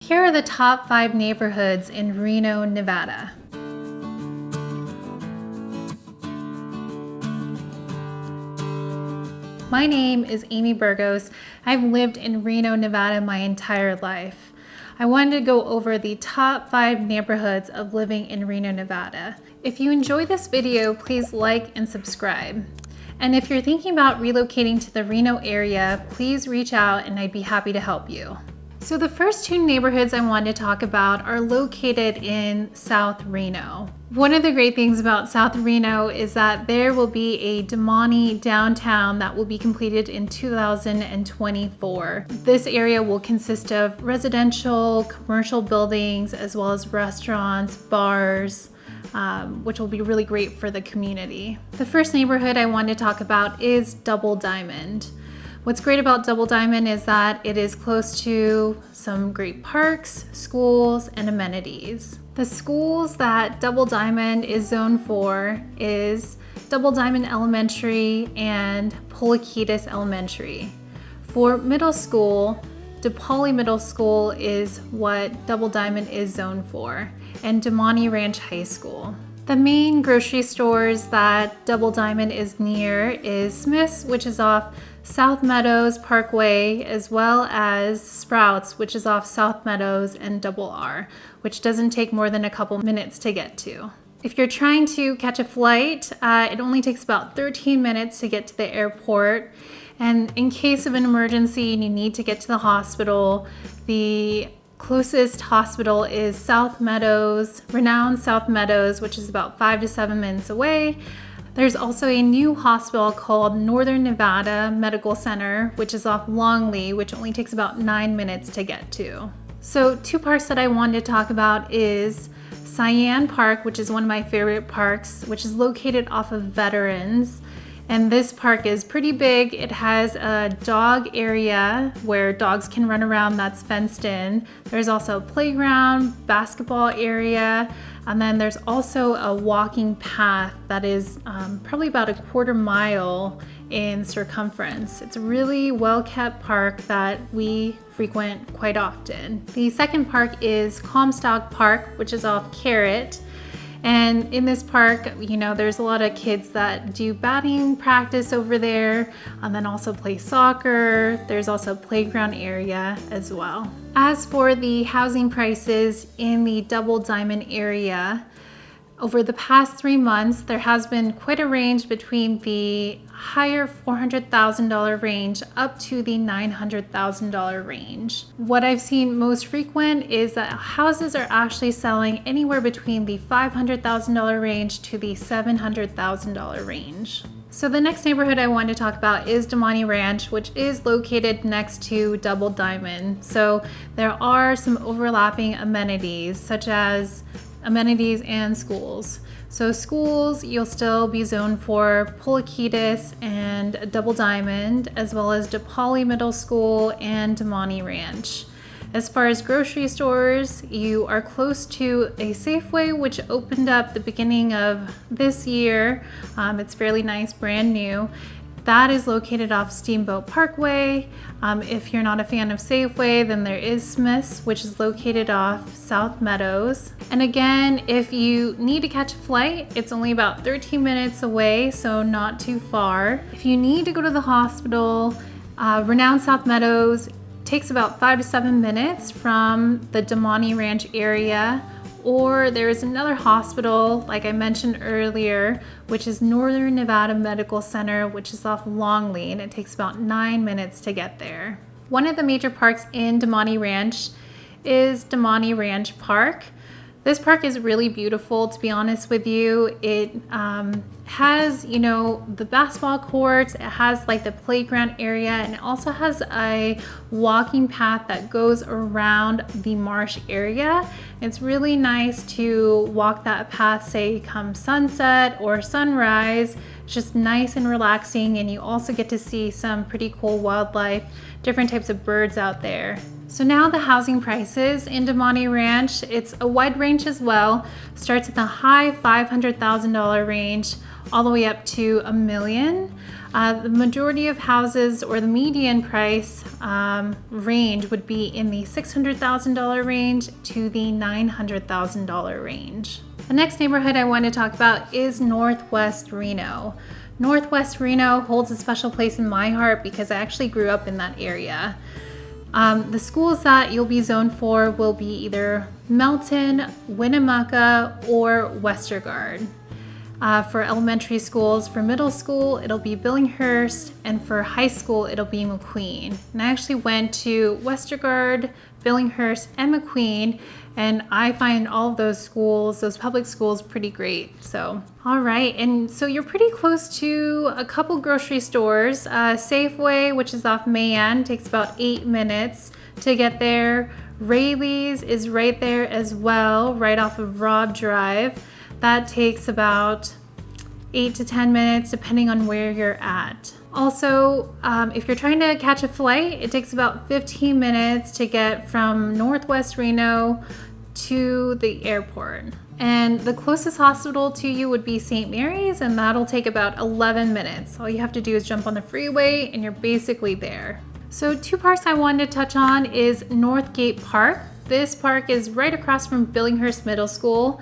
Here are the top 5 neighborhoods in Reno, Nevada. My name is Amy Burgos. I've lived in Reno, Nevada my entire life. I wanted to go over the top 5 neighborhoods of living in Reno, Nevada. If you enjoy this video, please like and subscribe. And if you're thinking about relocating to the Reno area, please reach out and I'd be happy to help you. So the first 2 neighborhoods I wanted to talk about are located in South Reno. One of the great things about South Reno is that there will be a Damonte downtown that will be completed in 2024. This area will consist of residential, commercial buildings, as well as restaurants, bars, which will be really great for the community. The first neighborhood I wanted to talk about is Double Diamond. What's great about Double Diamond is that it is close to some great parks, schools, and amenities. The schools that Double Diamond is zoned for is Double Diamond Elementary and Poliquitas Elementary. For middle school, DePauli Middle School is what Double Diamond is zoned for, and Damonte Ranch High School. The main grocery stores that Double Diamond is near is Smith's, which is off South Meadows Parkway, as well as Sprouts, which is off South Meadows and Double R, which doesn't take more than a couple minutes to get to. If you're trying to catch a flight, it only takes about 13 minutes to get to the airport. And in case of an emergency and you need to get to the hospital, the closest hospital is South Meadows, renowned South Meadows, which is about 5 to 7 minutes away. There's also a new hospital called Northern Nevada Medical Center, which is off Longley, which only takes about 9 minutes to get to. So 2 parks that I wanted to talk about is Cyan Park, which is one of my favorite parks, which is located off of Veterans. And this park is pretty big. It has a dog area where dogs can run around that's fenced in. There's also a playground, basketball area, and then there's also a walking path that is probably about a 1/4 mile in circumference. It's a really well-kept park that we frequent quite often. The second park is Comstock Park, which is off Carrot. And in this park, there's a lot of kids that do batting practice over there and then also play soccer. There's also a playground area as well. As for the housing prices in the Double Diamond area, over the past 3 months, there has been quite a range between the higher $400,000 range up to the $900,000 range. What I've seen most frequent is that houses are actually selling anywhere between the $500,000 range to the $700,000 range. So the next neighborhood I want to talk about is Damonte Ranch, which is located next to Double Diamond. So there are some overlapping amenities, such as amenities and schools. So schools, you'll still be zoned for Poliquitas and Double Diamond, as well as DePauli Middle School and Damonte Ranch. As far as grocery stores, you are close to a Safeway, which opened up the beginning of this year. It's fairly nice, brand new. That is located off Steamboat Parkway. If you're not a fan of Safeway, then there is Smith's, which is located off South Meadows. And again, if you need to catch a flight, it's only about 13 minutes away, so not too far. If you need to go to the hospital, renowned South Meadows takes about 5 to 7 minutes from the Damonte Ranch area. Or there is another hospital, like I mentioned earlier, which is Northern Nevada Medical Center, which is off Longley, and it takes about 9 minutes to get there. One of the major parks in Damonte Ranch is Damonte Ranch Park. This park is really beautiful, to be honest with you. It has, the basketball courts, it has like the playground area, and it also has a walking path that goes around the marsh area. It's really nice to walk that path, say come sunset or sunrise. It's just nice and relaxing, and you also get to see some pretty cool wildlife, different types of birds out there. So now the housing prices in Damonte Ranch, it's a wide range as well. Starts at the high $500,000 range all the way up to $1 million. The majority of houses, or the median price range, would be in the $600,000 range to the $900,000 range. The next neighborhood I want to talk about is Northwest Reno. Northwest Reno holds a special place in my heart because I actually grew up in that area. The schools that you'll be zoned for will be either Melton, Winnemucca, or Westergaard. For elementary schools, for middle school, it'll be Billinghurst, and for high school, it'll be McQueen. And I actually went to Westergaard, Billinghurst, and McQueen, and I find all of those schools, those public schools, pretty great. So, all right, and so you're pretty close to a couple grocery stores. Safeway, which is off Mayan, takes about 8 minutes to get there. Rayleigh's is right there as well, right off of Robb Drive. That takes about 8 to 10 minutes, depending on where you're at. Also, if you're trying to catch a flight, it takes about 15 minutes to get from Northwest Reno to the airport. And the closest hospital to you would be St. Mary's, and that'll take about 11 minutes. All you have to do is jump on the freeway and you're basically there. So 2 parks I wanted to touch on is Northgate Park. This park is right across from Billinghurst Middle School.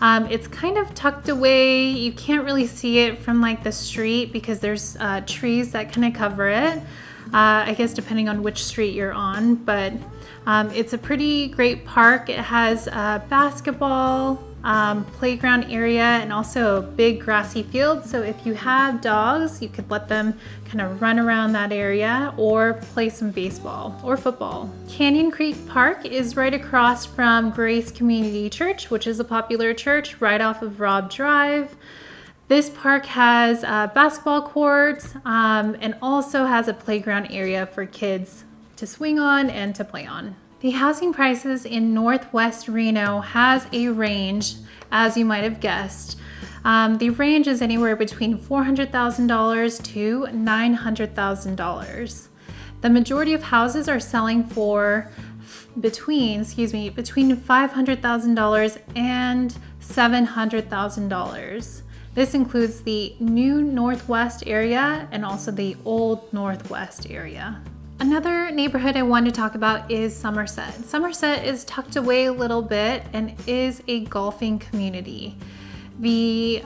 It's kind of tucked away. You can't really see it from like the street because there's trees that kind of cover it. I guess depending on which street you're on, but it's a pretty great park. It has a basketball playground area and also a big grassy field. So if you have dogs, you could let them kind of run around that area or play some baseball or football. Canyon Creek Park is right across from Grace Community Church, which is a popular church right off of Robb Drive. This park has basketball courts and also has a playground area for kids to swing on and to play on. The housing prices in Northwest Reno has a range, as you might have guessed. The range is anywhere between $400,000 to $900,000. The majority of houses are selling for between $500,000 and $700,000. This includes the new Northwest area and also the old Northwest area. Another neighborhood I want to talk about is Somersett. Somersett is tucked away a little bit and is a golfing community. The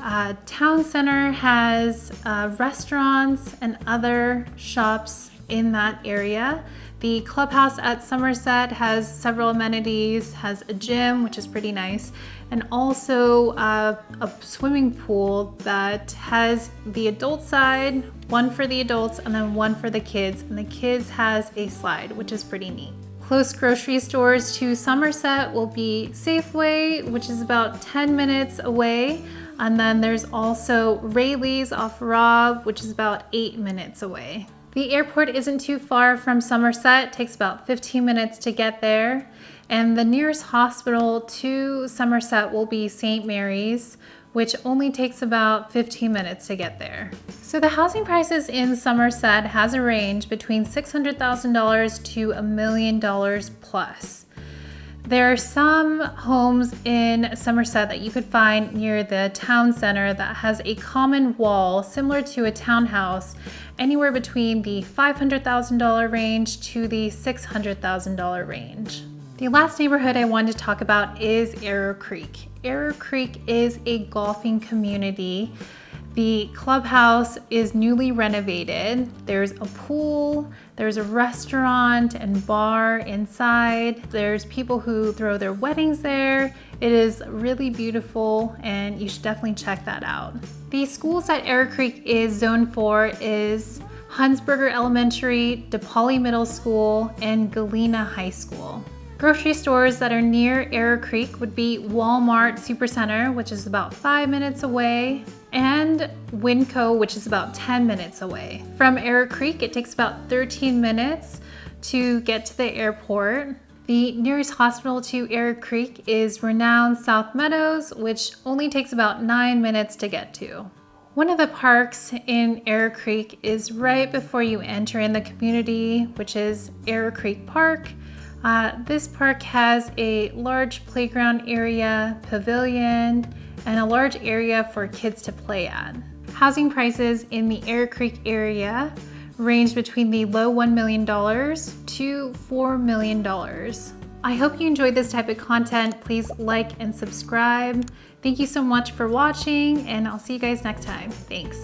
town center has restaurants and other shops in that area. The clubhouse at Somersett has several amenities, has a gym, which is pretty nice, and also a swimming pool that has the adult side, one for the adults and then one for the kids, and the kids has a slide, which is pretty neat. Close grocery stores to Somersett will be Safeway, which is about 10 minutes away, and then there's also Rayleigh's off Robb, which is about 8 minutes away. The airport isn't too far from Somersett. It takes about 15 minutes to get there. And the nearest hospital to Somersett will be St. Mary's, which only takes about 15 minutes to get there. So the housing prices in Somersett has a range between $600,000 to $1 million plus. There are some homes in Somersett that you could find near the town center that has a common wall similar to a townhouse, anywhere between the $500,000 range to the $600,000 range. The last neighborhood I wanted to talk about is Arrowcreek. Arrowcreek is a golfing community. The clubhouse is newly renovated. There's a pool, there's a restaurant and bar inside. There's people who throw their weddings there. It is really beautiful and you should definitely check that out. The schools that Arrowcreek is zoned for is Hunsberger Elementary, DePauli Middle School, and Galena High School. Grocery stores that are near Arrowcreek would be Walmart Supercenter, which is about 5 minutes away, and Winco, which is about 10 minutes away. From Arrowcreek, it takes about 13 minutes to get to the airport. The nearest hospital to Arrowcreek is renowned South Meadows, which only takes about 9 minutes to get to. One of the parks in Arrowcreek is right before you enter in the community, which is Arrowcreek Park. This park has a large playground area, pavilion, and a large area for kids to play at. Housing prices in the Arrowcreek area range between the low $1 million to $4 million. I hope you enjoyed this type of content. Please like and subscribe. Thank you so much for watching, and I'll see you guys next time. Thanks.